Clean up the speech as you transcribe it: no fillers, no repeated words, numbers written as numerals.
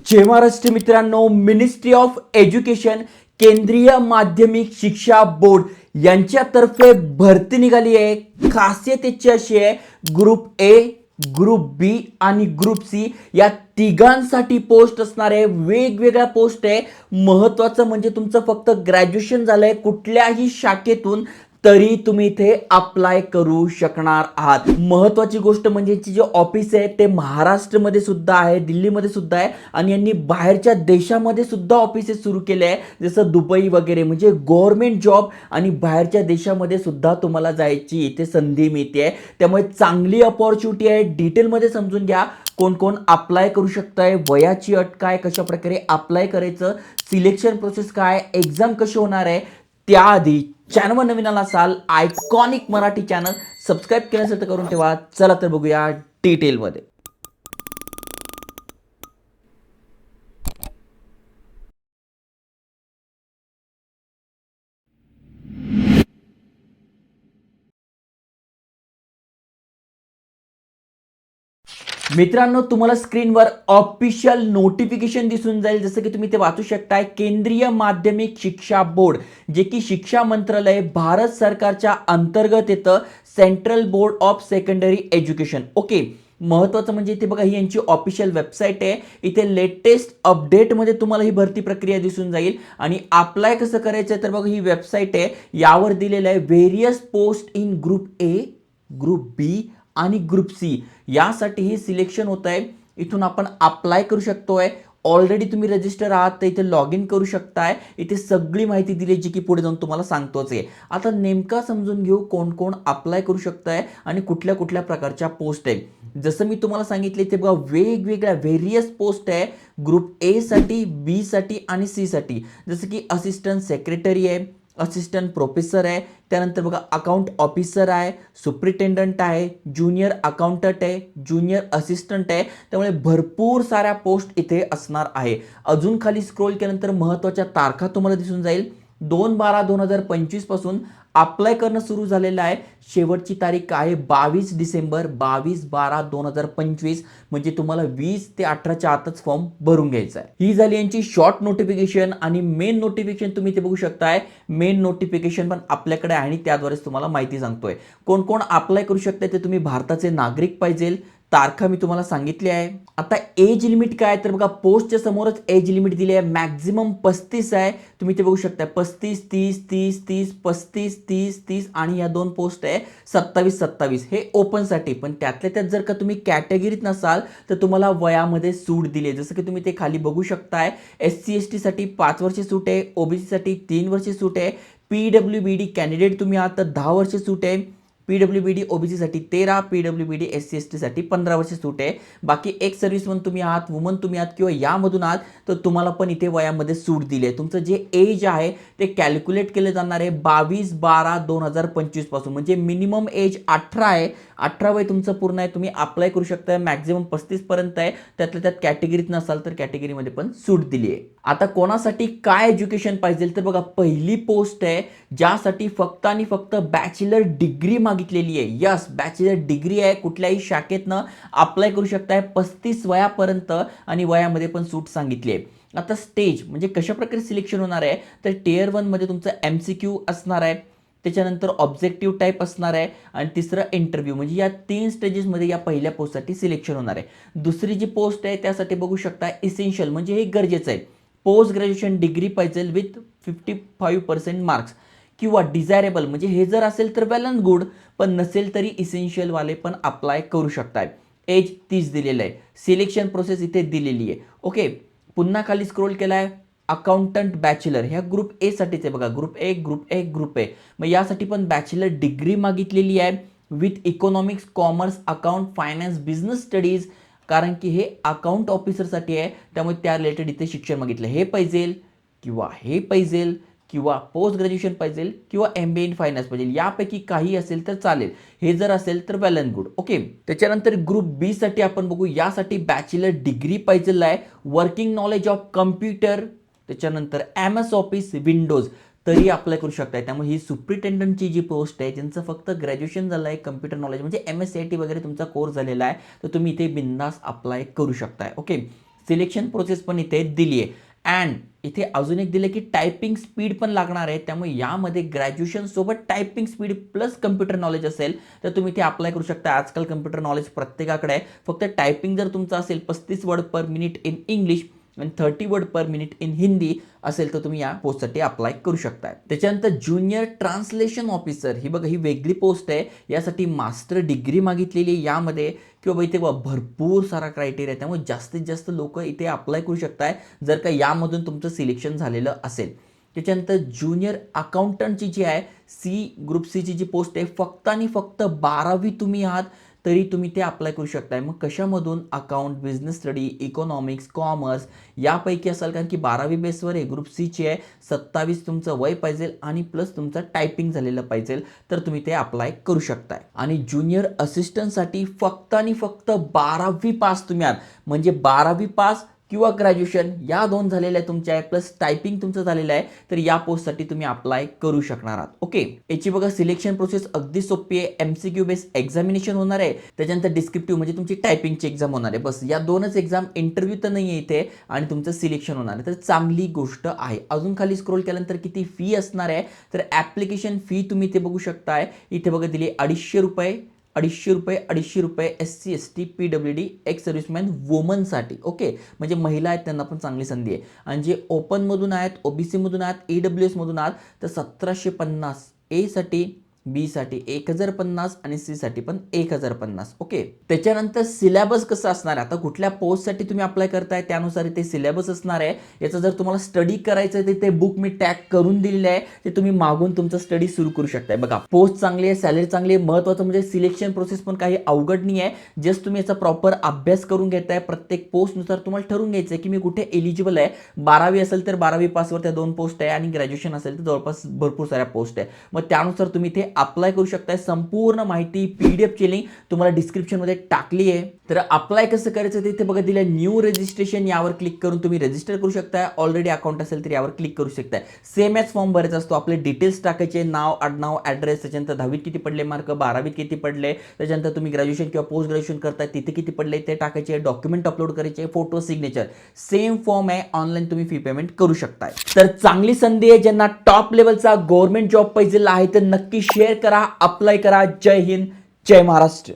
जय महाराष्ट्र मित्रांनो, ministry of education केंद्रीय माध्यमिक शिक्षा बोर्ड यांच्यातर्फे भरती निघाली आहे. खासियत याची अशी आहे, ग्रुप ए, ग्रुप बी आणि ग्रुप सी या तिघांसाठी पोस्ट असणार आहे. वेगवेगळ्या पोस्ट आहे. महत्वाचं म्हणजे तुमचं फक्त ग्रॅज्युएशन झालंय कुठल्याही शाखेतून तरी तुम्ही इथे अप्लाय करू शकणार आहात. महत्वाची गोष्ट म्हणजे जे ऑफिस आहे ते महाराष्ट्रामध्ये सुद्धा आहे, दिल्लीमध्ये सुद्धा आहे आणि यांनी बाहेरच्या देशामध्ये सुद्धा ऑफिसेस सुरू केले आहे, जसं दुबई वगैरे. म्हणजे गव्हर्नमेंट जॉब आणि बाहेरच्या देशामध्ये सुद्धा तुम्हाला जायची इथे संधी मिळते. त्यामुळे चांगली अपॉर्च्युनिटी आहे. डिटेलमध्ये समजून घ्या कोण कोण अप्लाय करू शकताय, वयाची अट काय, कशा प्रकारे अप्लाय करायचं, सिलेक्शन प्रोसेस काय, एक्झाम कशी होणार आहे. त्याआधी चॅनलवर नवीन आला असाल, आयकॉनिक मराठी चॅनल सबस्क्राईब केलं असेल तर करून ठेवा. चला तर बघूया डिटेलमध्ये. मित्रांनो, तुम्हाला स्क्रीनवर ऑफिशियल नोटिफिकेशन दिसून जाईल, जसं की तुम्ही ते वाचू शकताय. केंद्रीय माध्यमिक शिक्षा बोर्ड, जे की शिक्षा मंत्रालय भारत सरकारच्या अंतर्गत येतं. Central board of secondary education. Okay, महत्वाचं म्हणजे इथे बघा, ही यांची ऑफिशियल वेबसाईट आहे. इथे लेटेस्ट अपडेटमध्ये तुम्हाला ही भरती प्रक्रिया दिसून जाईल. आणि अप्लाय कसं करायचं तर बघा, ही वेबसाईट आहे, यावर दिलेलं आहे various post in group A, group B आणि ग्रुप सी यासाठी हे सिलेक्शन होत आहे. इथून आपण अप्लाय करू शकतोय. ऑलरेडी तुम्ही रजिस्टर आहात तर इथे लॉग इन करू शकताय. इथे सगळी माहिती दिली जी की पुढे जाऊन तुम्हाला सांगतोच आहे. आता नेमका समजून घेऊ कोण कोण अप्लाय करू शकताय आणि कुठल्या कुठल्या प्रकारच्या पोस्ट आहे. जसं मी तुम्हाला सांगितले ते बघा, वेगवेगळ्या व्हेरियस पोस्ट आहे ग्रुप ए साठी, बी साठी आणि सी साठी. जसं की असिस्टंट सेक्रेटरी आहे, असिस्टंट प्रोफेसर आहे, त्यानंतर बघा अकाउंट ऑफिसर आहे, सुप्रिटेंडंट आहे, ज्युनियर अकाउंटंट आहे, ज्युनियर असिस्टंट आहे. त्यामुळे भरपूर साऱ्या पोस्ट इथे असणार आहे. अजून खाली स्क्रोल केल्यानंतर महत्त्वाच्या तारखा तुम्हाला दिसून जाईल. 2/12/2025 पासून अप्लाय करणं सुरू झालेलं आहे. शेवटची तारीख आहे 22 डिसेंबर, 22/12/2025. म्हणजे तुम्हाला 20 ते 18च्या आतच फॉर्म भरून घ्यायचा आहे. ही झाली यांची शॉर्ट नोटिफिकेशन. आणि मेन नोटिफिकेशन तुम्ही ते बघू शकताय. मेन नोटिफिकेशन पण आपल्याकडे आहे आणि त्याद्वारेच तुम्हाला माहिती सांगतोय. कोण कोण अप्लाय करू शकताय ते तुम्ही भारताचे नागरिक पाहिजे. तारखा मी तुम्हाला सांगितली आहे. आता एज लिमिट काय तर बघा, पोस्टच्या समोरच एज लिमिट दिली आहे. मॅक्झिमम 35 आहे. तुम्ही ते बघू शकता, 35, 30, 30, 30, 35, 30, 30 आणि या दोन पोस्ट आहे 27, 27 हे ओपनसाठी. पण त्यातल्या त्यात जर का तुम्ही कॅटेगरीत नसाल तर तुम्हाला वयामध्ये सूट दिली आहे. जसं की तुम्ही ते खाली बघू शकताय. SC/ST साठी 5 वर्षे सूट आहे, OBC साठी 3 वर्षे सूट आहे, PWBD कॅन्डिडेट तुम्ही आहात तर 10 वर्षे सूट आहे, PWBD OBC साठी 13, PWBD SC/ST साठी 15 वर्ष सूट आहे. बाकी एक सर्व्हिसमन तुम्ही आहात, वुमन तुम्ही आहात किंवा यामधून आहात तर तुम्हाला पण इथे वयामध्ये सूट दिली आहे. तुमचं जे एज आहे ते कॅल्क्युलेट केले जाणार आहे 22/12/2025 पासून. म्हणजे मिनिमम एज 18 आहे. 18 वय तुमचं पूर्ण आहे, तुम्ही अप्लाय करू शकता. मॅक्झिमम 35 पर्यंत आहे. त्यातल्या त्यात कॅटेगरीत नसाल तर कॅटेगरीमध्ये पण सूट दिली आहे. आता कोणासाठी काय एज्युकेशन पाहिजे तर बघा, पहिली पोस्ट आहे ज्यासाठी फक्त आणि फक्त बॅचलर डिग्री मागितलेली आहे. यस, बॅचलर डिग्री आहे. कुठल्याही शाखेतनं अप्लाय करू शकताय 35 वयापर्यंत आणि वयामध्ये पण सूट सांगितली आहे. आता स्टेज म्हणजे कशा प्रकारे सिलेक्शन होणार आहे तर टियर 1 मध्ये तुमचं MCQ असणार आहे, त्याच्यानंतर ऑब्जेक्टिव्ह टाईप असणार आहे आणि तिसरं इंटरव्ह्यू. म्हणजे या 3 स्टेजेसमध्ये या पहिल्या पोस्टसाठी सिलेक्शन होणार आहे. दुसरी जी पोस्ट आहे त्यासाठी बघू शकता इसेन्शियल म्हणजे हे गरजेचं आहे, पोस्ट ग्रॅज्युएशन डिग्री पाहिजे विथ 55% मार्क्स किंवा डिझायरेबल म्हणजे हे जर असेल तर वेल अँड गुड, पण नसेल तरी इसेन्शियल वाले पण अप्लाय करू शकताय. एज 30 दिलेलं आहे. सिलेक्शन प्रोसेस इथे दिलेली आहे. ओके, पुन्हा खाली स्क्रोल केलाय. अकाउंटंट बॅचलर ह्या ग्रुप ए साठीच आहे बघा, group A, group A, group A. मग यासाठी पण बॅचलर डिग्री मागितलेली आहे with economics, commerce, account, finance, business studies. कारण की हे अकाउंट ऑफिसरसाठी आहे त्यामुळे त्या रिलेटेड इथे शिक्षण मागितलं. हे पाहिजे किंवा हे पाहिजे किंवा पोस्ट ग्रॅज्युएशन पाहिजे किंवा MBA इन फायनान्स पाहिजे, यापैकी काही असेल तर चालेल. हे जर असेल तर वेल अँड गुड. ओके, त्याच्यानंतर ग्रुप बी साठी आपण बघू. यासाठी बॅचलर डिग्री पाहिजे आहे, वर्किंग नॉलेज ऑफ कम्प्युटर, त्याच्यानंतर MS ऑफिस, विंडोज तरी अप्लाय करू शकताय. त्यामुळे ही सुप्रिटेंडंटची जी पोस्ट आहे ज्यांचं फक्त ग्रॅज्युएशन झालं आहे, कम्प्युटर नॉलेज म्हणजे MSCIT वगैरे तुमचा कोर्स झालेला आहे, तर तुम्ही इथे बिंदास अप्लाय करू शकताय. ओके, सिलेक्शन प्रोसेस पण इथे दिली आहे. अँड इथे अजून एक दिलं की टायपिंग स्पीड पण लागणार आहे. त्यामुळे यामध्ये ग्रॅज्युएशन सोबत typing speed plus computer knowledge असेल तर तुम्ही ते अप्लाय करू शकता. आजकाल कम्प्युटर नॉलेज प्रत्येकाकडे आहे. फक्त टायपिंग जर तुमचं असेल 35 word per minute in English आणि 30 word per minute in Hindi असेल तर तुम्ही या पोस्टसाठी अप्लाय करू शकता. त्याच्यानंतर ज्युनियर ट्रान्सलेशन ऑफिसर ही बघा, ही वेगळी पोस्ट आहे. यासाठी मास्टर डिग्री मागितलेली आहे यामध्ये, किंवा इथे भरपूर सारा क्रायटेरिया आहे. त्यामुळे जास्तीत जास्त लोक इथे अप्लाय करू शकताय जर का यामधून तुमचं सिलेक्शन झालेलं असेल. त्याच्यानंतर ज्युनियर अकाउंटंटची जी आहे ग्रुप सीची जी पोस्ट आहे, फक्त आणि फक्त 12वी तुम्ही आहात तरी तुम्ही ते अप्लाय करू शकताय. मग कशामधून? Account, business study, economics, commerce यापैकी असाल, कारण की 12वी बेसवर आहे. ग्रुप सीची आहे. 27 तुमचं वय पाहिजे आणि प्लस तुमचं टायपिंग झालेलं पाहिजे तर तुम्ही ते अप्लाय करू शकताय. आणि ज्युनियर असिस्टंटसाठी फक्त आणि फक्त 12वी पास तुम्ही आहात, म्हणजे 12वी पास किंवा ग्रॅज्युएशन या दोन झालेल्या तुमच्या आहे, प्लस टायपिंग तुमचं झालेलं आहे, तर या पोस्टसाठी तुम्ही अप्लाय करू शकणार आहात. ओके, याची बघा सिलेक्शन प्रोसेस अगदी सोपी आहे. MCQ बेस एक्झामिनेशन होणार आहे. त्याच्यानंतर डिस्क्रिप्टिव्ह म्हणजे तुमची टायपिंगची एक्झाम होणार आहे. बस या दोनच एक्झाम, इंटरव्ह्यू तर नाही आहे इथे, आणि तुमचं सिलेक्शन होणार आहे. तर चांगली गोष्ट आहे. अजून खाली स्क्रोल केल्यानंतर किती फी असणार आहे, तर ऍप्लिकेशन फी तुम्ही इथे बघू शकताय. इथे बघा दिली 250 रुपये, 250 रुपये SC ST PWD ex serviceman वुमनसाठी. ओके, म्हणजे महिला आहेत त्यांना पण चांगली संधी आहे. आणि जे ओपनमधून आहेत, OBC मधून आहेत, EWS मधून आहात तर 1750 A साठी, B साठी 1050 आणि C साठी पण 1050. ओके, त्याच्यानंतर सिलेबस कसं असणार आहे, आता कुठल्या पोस्टसाठी तुम्ही अप्लाय करताय त्यानुसार इथे सिलेबस असणार आहे. याचं जर तुम्हाला स्टडी करायचं आहे तर ते बुक मी टॅग करून दिलेलं आहे, ते तुम्ही मागून तुमचं स्टडी सुरू करू शकताय. बघा, पोस्ट चांगली आहे, सॅलरी चांगली आहे. महत्त्वाचं म्हणजे सिलेक्शन प्रोसेस पण काही अवघड नाही आहे. जस्ट तुम्ही याचा प्रॉपर अभ्यास करून घेताय. प्रत्येक पोस्टनुसार तुम्हाला ठरवून घ्यायचं आहे की मी कुठे एलिजिबल आहे. 12वी असेल तर 12वी पासवर त्या 2 पोस्ट आहे, आणि ग्रॅज्युएशन असेल तर जवळपास भरपूर साऱ्या पोस्ट आहे. मग त्यानुसार तुम्ही ते अप्लाय करू शकताय. संपूर्ण माहिती PDF ची लिंक तुम्हाला डिस्क्रिप्शन मध्ये टाकली आहे. तर अप्लाय कसं करायचं ते इथे बघा दिलं, न्यू रजिस्ट्रेशन यावर क्लिक करून तुम्ही रजिस्टर करू शकताय. ऑलरेडी अकाउंट असेल तर यावर क्लिक करू शकताय. सेम ॲज फॉर्म भरायचा असतो. आपले डिटेल्स टाकायचे, नाव, आडनाव, ॲड्रेस, त्याच्यानंतर 10वीत किती पडले मार्क, 12वीत किती पडले, त्याच्यानंतर तुम्ही ग्रॅज्युएशन किंवा पोस्ट ग्रॅज्युएशन करताय तिथे किती पडले ते टाकायचे, डॉक्युमेंट अपलोड करायचे, फोटो, सिग्नेचर. सेम फॉर्म आहे, ऑनलाईन तुम्ही फी पेमेंट करू शकताय. तर चांगली संधी आहे. ज्यांना टॉप लेवलचा गव्हर्नमेंट जॉब पाहिजे आहे तर नक्की शेअर करा, अप्लाय करा. जय हिंद, जय महाराष्ट्र.